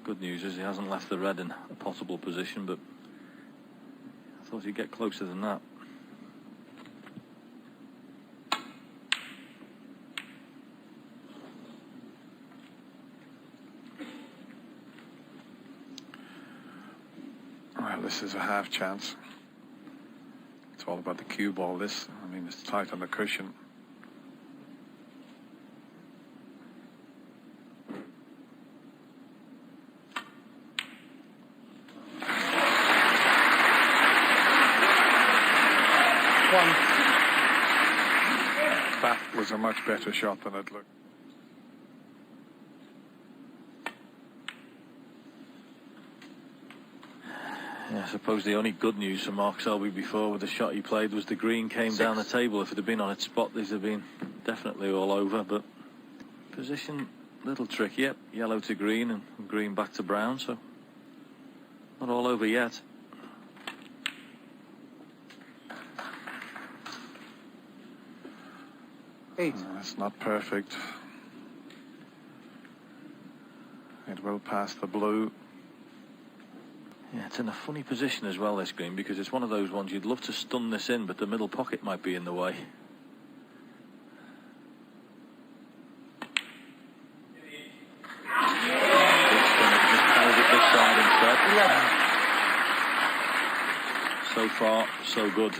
Good news is he hasn't left the red in a possible position, but I thought he'd get closer than that. Well, this is a half chance. It's all about the cue ball, this. I mean, it's tight on the cushion. That was a much better shot than it looked. Yeah, I suppose the only good news for Mark Selby before with the shot he played was the green came down the table. If it had been on its spot, these have been definitely all over, but position little tricky. Yep, yellow to green and green back to brown, so not all over yet. No, it's not perfect. It will pass the blue. Yeah, it's in a funny position as well, this green, because it's one of those ones you'd love to stun this in, but the middle pocket might be in the way. Just held it this side instead. So far, so good.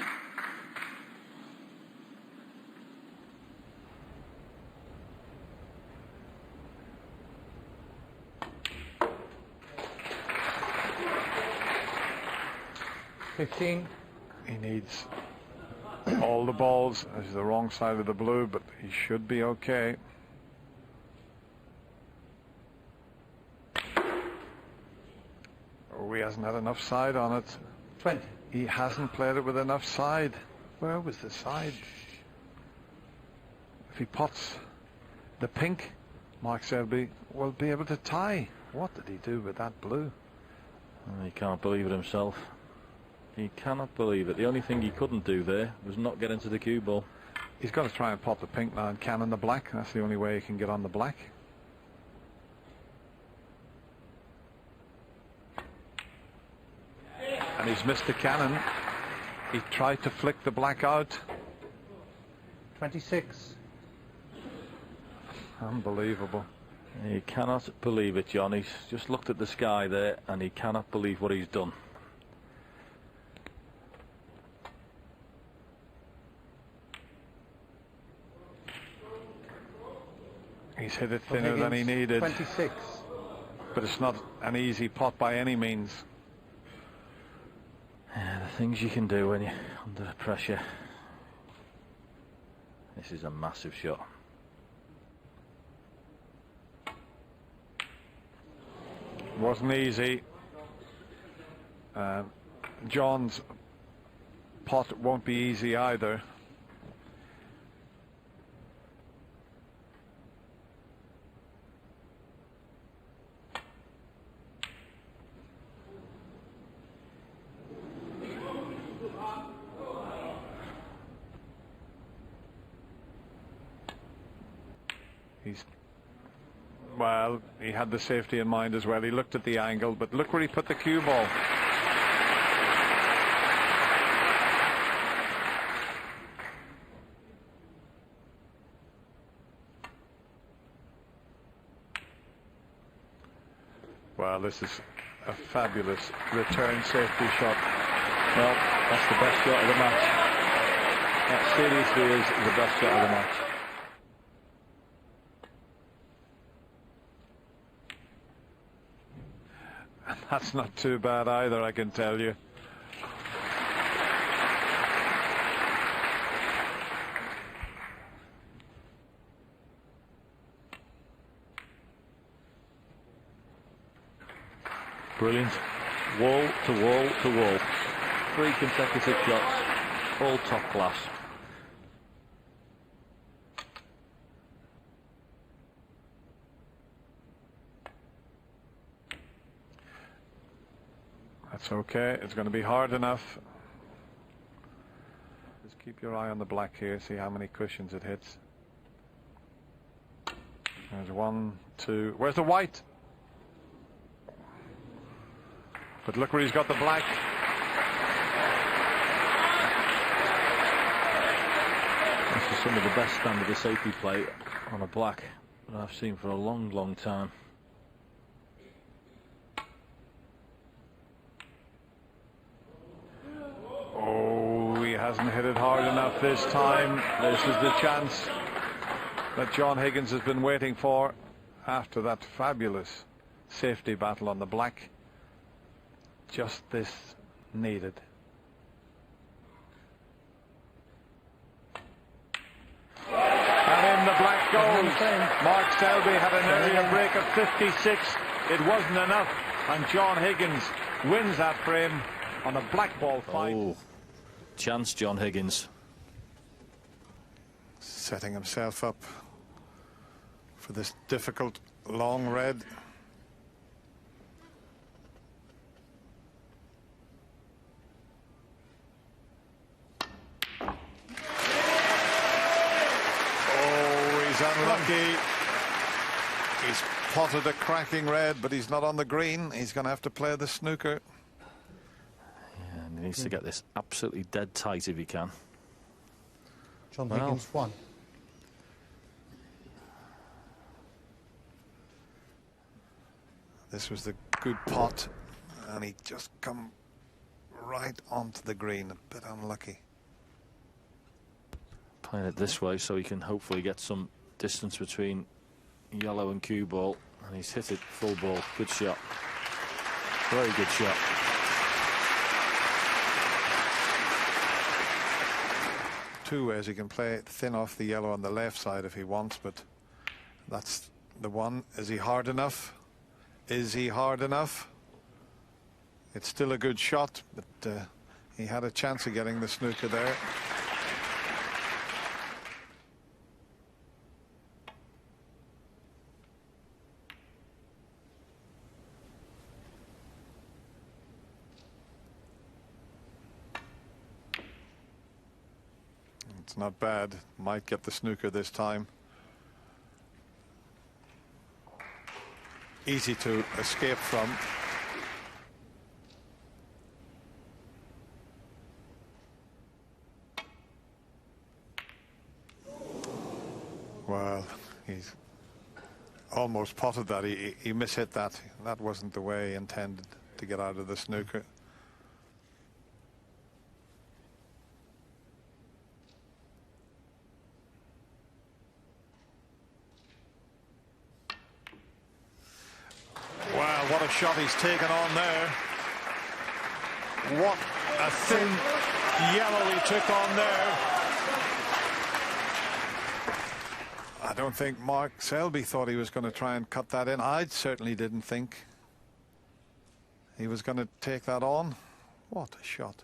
He needs all the balls. This is the wrong side of the blue, but he should be okay. Oh, he hasn't had enough side on it. 20. He hasn't played it with enough side. Where was the side? If he pots the pink, Mark Selby will be able to tie. What did he do with that blue? He can't believe it himself. He cannot believe it. The only thing he couldn't do there was not get into the cue ball. He's got to try and pot the pink now and cannon the black. That's the only way he can get on the black. And he's missed the cannon. He tried to flick the black out. 26. Unbelievable. He cannot believe it, John. He's just looked at the sky there and he cannot believe what he's done. He's hit it thinner than he needed. 26. But it's not an easy pot by any means. Yeah, the things you can do when you're under pressure. This is a massive shot. Wasn't easy. John's pot won't be easy either. Well, he had the safety in mind as well. He looked at the angle, but look where he put the cue ball. Well, this is a fabulous return safety shot. Well, that's the best shot of the match. That seriously is the best shot of the match. That's not too bad either, I can tell you. Brilliant. Wall to wall to wall. 3 consecutive shots, all top class. That's okay. It's going to be hard enough. Just keep your eye on the black here. See how many cushions it hits. There's 1, 2. Where's the white? But look where he's got the black. This is some of the best standard of safety play on a black that I've seen for a long, long time. Oh, he hasn't hit it hard enough this time. This is the chance that John Higgins has been waiting for after that fabulous safety battle on the black. Just this needed. And in the black goes. Mark Selby had an area break of 56. It wasn't enough, and John Higgins wins that frame on a black ball fight. Oh, chance, John Higgins. Setting himself up for this difficult long red. Oh, he's unlucky. He's potted a cracking red, but he's not on the green. He's going to have to play the snooker. Yeah, and he needs to get this absolutely dead tight if he can. John Higgins won. This was the good pot, and he just come right onto the green. A bit unlucky. Playing it this way so he can hopefully get some distance between yellow and cue ball, and he's hit it full ball. Good shot. Very good shot. Two ways he can play it thin off the yellow on the left side if he wants, but that's the one. Is he hard enough? Is he hard enough? It's still a good shot, but he had a chance of getting the snooker there. It's not bad. Might get the snooker this time. Easy to escape from. Well, he's almost potted that. He mishit that. That wasn't the way he intended to get out of the snooker. Wow, what a shot he's taken on there. What a thin yellow he took on there. I don't think Mark Selby thought he was going to try and cut that in. I certainly didn't think he was going to take that on. What a shot.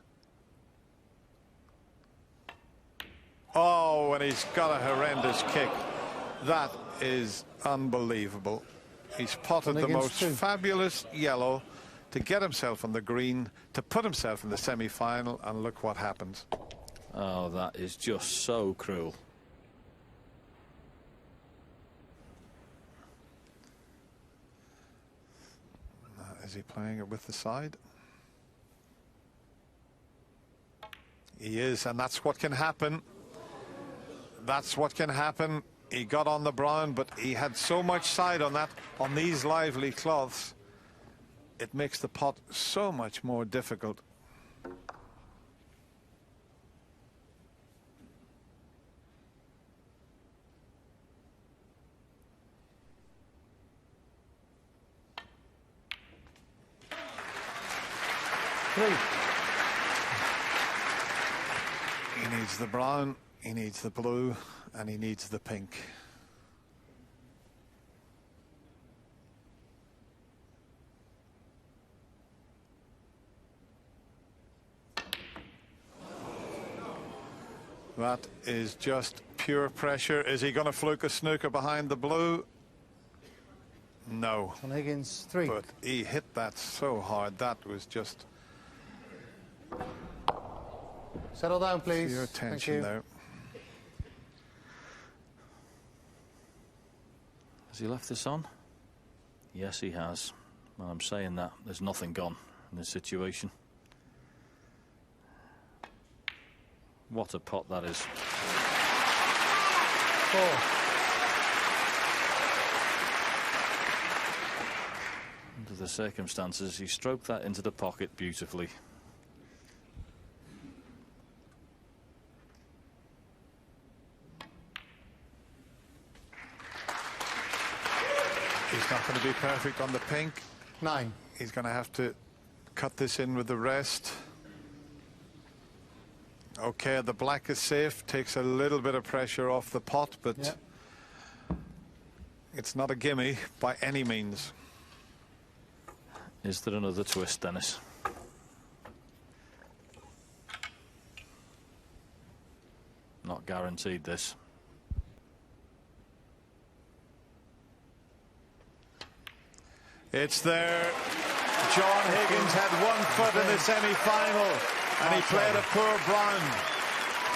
Oh, and he's got a horrendous kick. That is unbelievable. He's potted the most fabulous yellow to get himself on the green, to put himself in the semi-final, and look what happens. Oh, that is just so cruel. Is he playing it with the side? He is, and that's what can happen. That's what can happen. He got on the brown, but he had so much side on that, on these lively cloths. It makes the pot so much more difficult. He needs the brown, he needs the blue, and he needs the pink. That is just pure pressure. Is he going to fluke a snooker behind the blue? No. John Higgins 3. But he hit that so hard. That was just Settle down, please. pure tension there. Has he left this on? Yes, he has. Well, I'm saying that. There's nothing gone. in this situation. What a pot that is. 4. Under the circumstances, he stroked that into the pocket beautifully. He's not going to be perfect on the pink. 9. He's going to have to cut this in with the rest. Okay, the black is safe. Takes a little bit of pressure off the pot, but Yeah. it's not a gimme by any means. Is there another twist, Dennis? Not guaranteed, this. It's there. John Higgins had 1 foot in the semi-final, and he played a poor brown.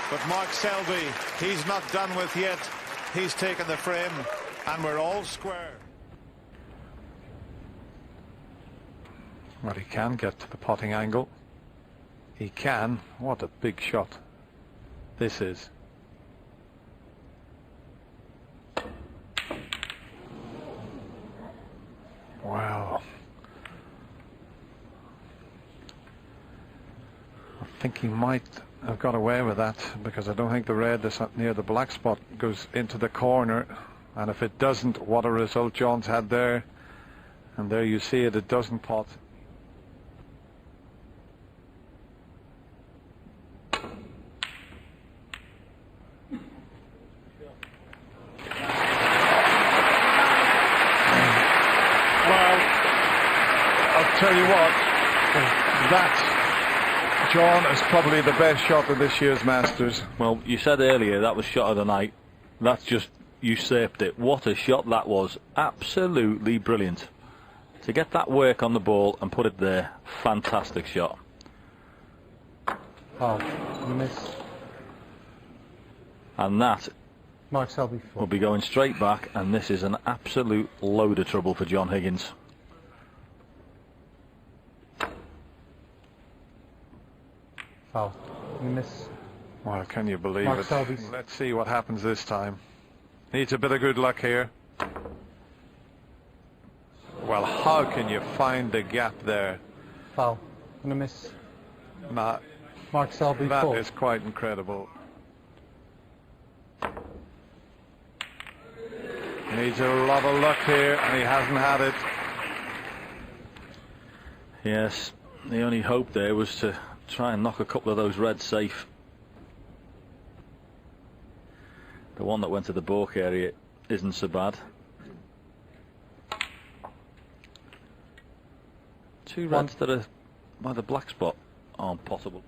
But Mark Selby, he's not done with yet. He's taken the frame, and we're all square. Well, he can get to the potting angle. He can. What a big shot this is. Wow. I think he might have got away with that, because I don't think the red that's near the black spot goes into the corner. And if it doesn't, what a result John's had there. And there you see it, it doesn't pot. Tell you what, that, John, is probably the best shot of this year's Masters. Well, you said earlier that was shot of the night. That's just usurped it. What a shot that was. Absolutely brilliant. To get that work on the ball and put it there, fantastic shot. Oh, miss. And that Mark Selby 4. will be going straight back, and this is an absolute load of trouble for John Higgins. Foul. Miss. Well, can you believe Mark it? Selby's. Let's see what happens this time. Needs a bit of good luck here. Well, how can you find the gap there? Foul. And a miss. Nah, Mark Selby that 4. is quite incredible. Needs a lot of luck here, and he hasn't had it. Yes, the only hope there was to try and knock a couple of those reds safe. The one that went to the balk area isn't so bad. 2 reds that are by the black spot aren't possible.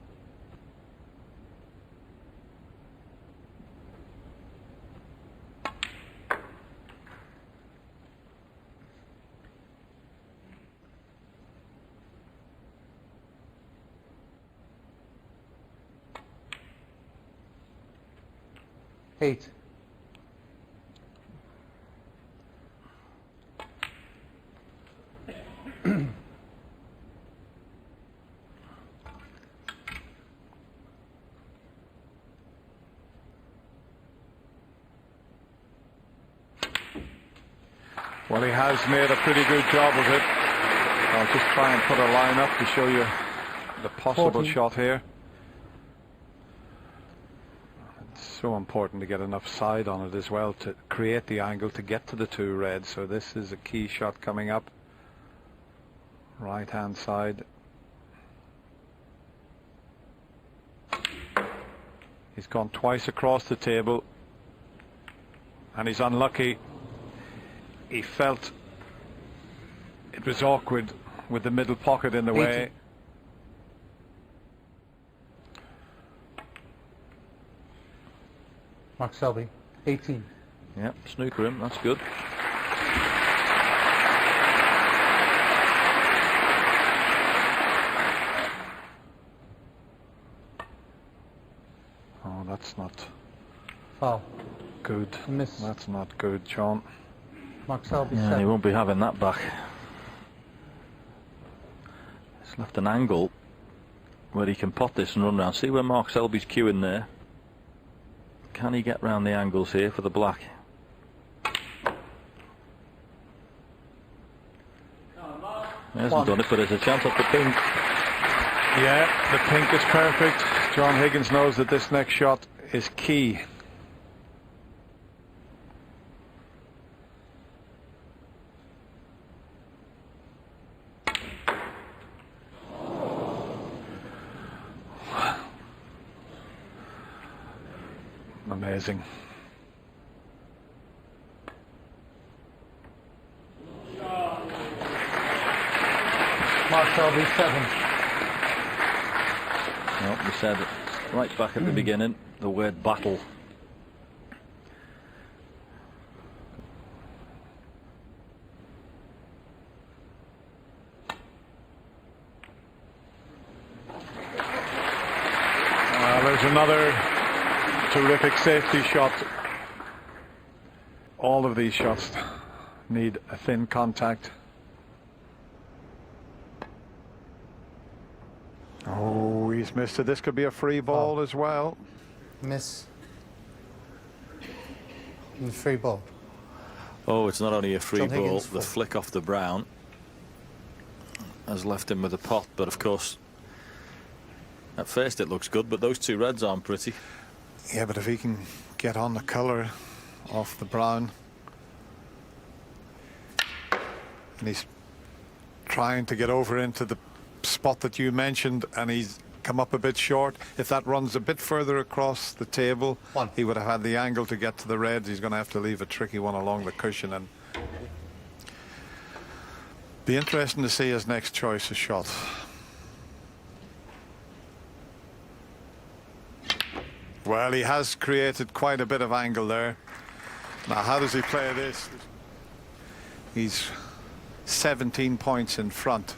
Eight. Well, he has made a pretty good job of it. I'll just try and put a line up to show you the possible 14. shot here. It's so important to get enough side on it as well to create the angle to get to the 2 reds. So this is a key shot coming up. Right hand side. He's gone twice across the table, and he's unlucky. He felt it was awkward with the middle pocket in the way. Mark Selby 18. Yep, snooker him, that's good. Oh, that's not Foul. good. Miss. That's not good, John. Mark Selby Yeah, 7. he won't be having that back. He's left an angle where he can pot this and run round. See where Mark Selby's queuing there? Can he get round the angles here for the black? He hasn't done it, but there's a chance at the pink. Yeah, the pink is perfect. John Higgins knows that this next shot is key. Amazing. Mark Selby, 7. Well, we said it right back at the beginning, the word battle. There's another terrific safety shot. All of these shots need a thin contact. Oh, he's missed it. This could be a free ball as well. Miss. And free ball. Oh, it's not only a free John ball, Higgins, the 4. flick off the brown has left him with a pot, but of course at first it looks good, but those two reds aren't pretty. Yeah, but if he can get on the colour off the brown, and he's trying to get over into the spot that you mentioned, and he's come up a bit short. If that runs a bit further across the table, 1. he would have had the angle to get to the reds. He's going to have to leave a tricky one along the cushion, and be interesting to see his next choice of shot. Well, he has created quite a bit of angle there. Now, how does he play this? He's 17 points in front.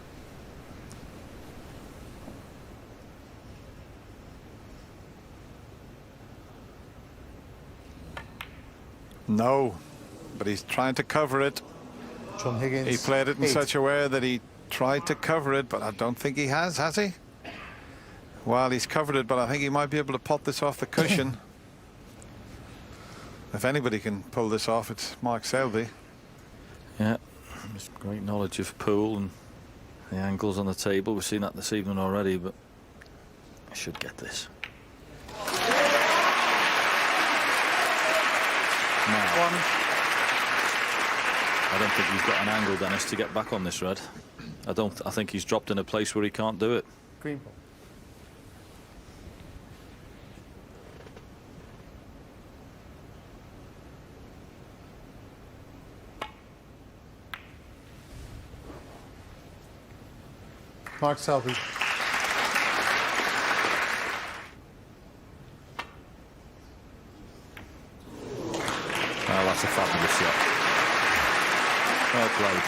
No, but he's trying to cover it. John Higgins. He played it in 8. such a way that he tried to cover it, but I don't think he has he? Well, he's covered it, but I think he might be able to pot this off the cushion. If anybody can pull this off, it's Mark Selby. Yeah, there's great knowledge of pool and the angles on the table. We've seen that this evening already, but I should get this. Now, 1. I don't think he's got an angle, Dennis, to get back on this red. I think he's dropped in a place where he can't do it. Green ball. Mark Selby. Well, that's a fabulous shot. Well played.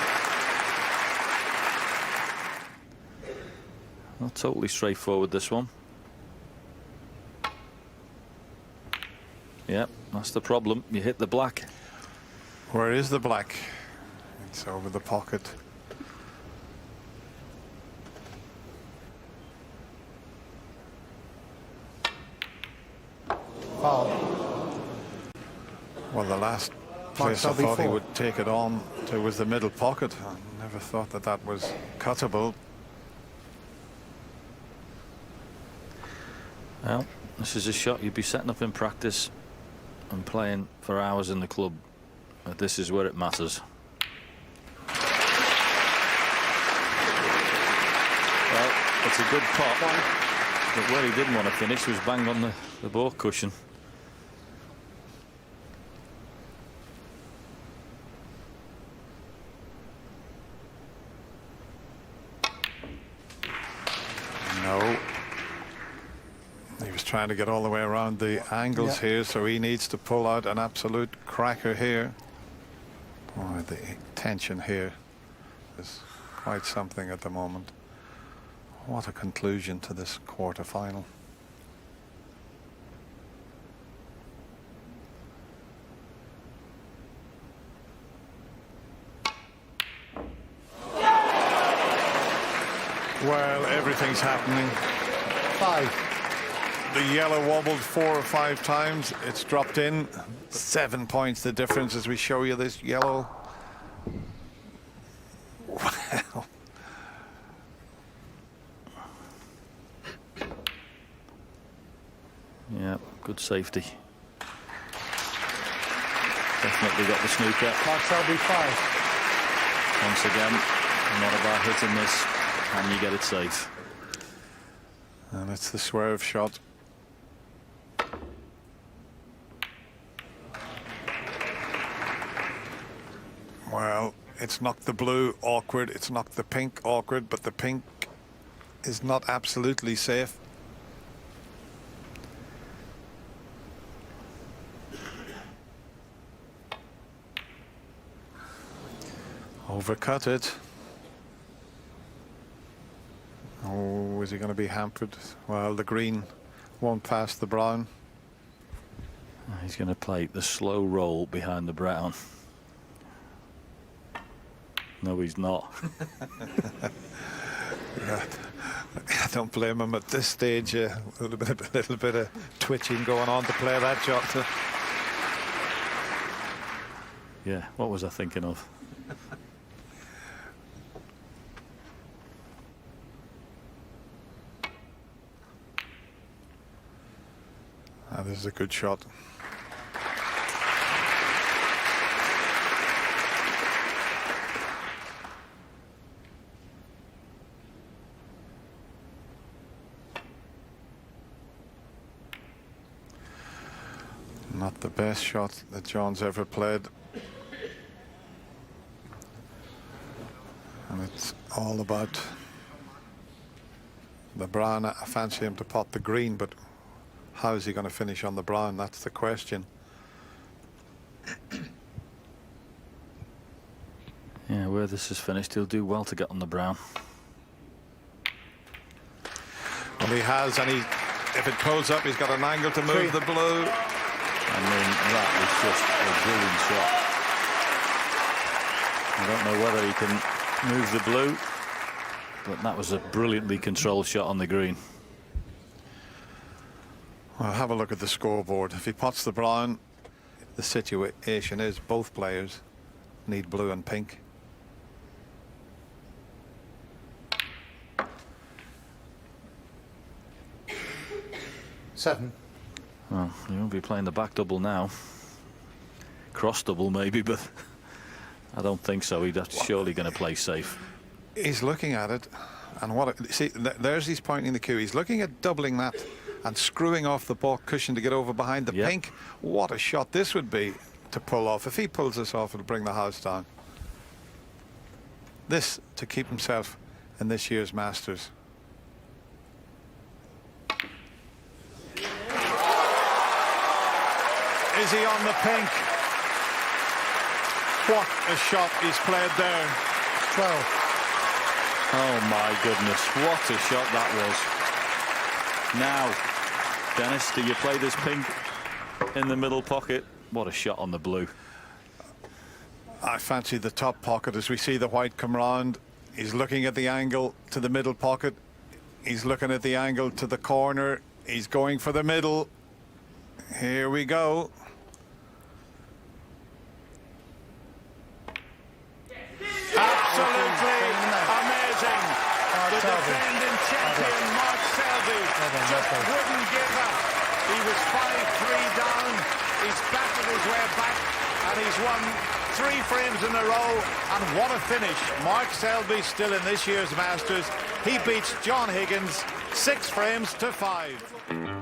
Not totally straightforward, this one. Yep, that's the problem. You hit the black. Where is the black? It's over the pocket. Foul. Well, the last place I Selby, thought he 4. would take it on to was the middle pocket. I never thought that that was cuttable. Well, this is a shot you'd be setting up in practice and playing for hours in the club. But this is where it matters. Well, it's a good pot, but where he didn't want to finish was bang on the ball cushion. No. He was trying to get all the way around the angles here, so he needs to pull out an absolute cracker here. Oh, the tension here is quite something at the moment. What a conclusion to this quarter-final. Well, everything's happening. 5. The yellow wobbled 4 or 5 times. It's dropped in. 7 points the difference as we show you this yellow. Well. Yeah, good safety. Definitely got the snooker. Mark Selby 5. Once again, not about hitting this. Can you get it safe? And it's the swerve shot. Well, it's knocked the blue awkward. It's knocked the pink awkward, but the pink is not absolutely safe. Overcut it. Oh, is he going to be hampered? Well, the green won't pass the brown. He's going to play the slow roll behind the brown. No, he's not. Yeah, I don't blame him at this stage. A little bit of twitching going on to play that shot. Yeah, what was I thinking of? This is a good shot. Not the best shot that John's ever played. And it's all about the brown. I fancy him to pot the green, but how is he going to finish on the brown? That's the question. Yeah, where this is finished, he'll do well to get on the brown. Well, he has, and if it pulls up, he's got an angle to move the blue. I mean, that was just a brilliant shot. I don't know whether he can move the blue, but that was a brilliantly controlled shot on the green. Well, have a look at the scoreboard. If he pots the brown, the situation is both players need blue and pink. Seven. Well, he won't be playing the back double now. Cross double maybe, but I don't think so. He's surely going to play safe. He's looking at it, and see, there's he's pointing the cue. He's looking at doubling that and screwing off the baulk cushion to get over behind the pink. What a shot this would be to pull off. If he pulls this off, it'll bring the house down. This to keep himself in this year's Masters. Is he on the pink? What a shot he's played there. 12. Oh my goodness, what a shot that was. Now, Dennis, do you play this pink in the middle pocket? What a shot on the blue. I fancy the top pocket as we see the white come round. He's looking at the angle to the middle pocket. He's looking at the angle to the corner. He's going for the middle. Here we go. Absolutely amazing. The defending champion, Mark Selby, just wouldn't give up. He was 5-3 down. He's battled his way back, and he's won 3 frames in a row. And what a finish. Mark Selby still in this year's Masters. He beats John Higgins 6 frames to 5.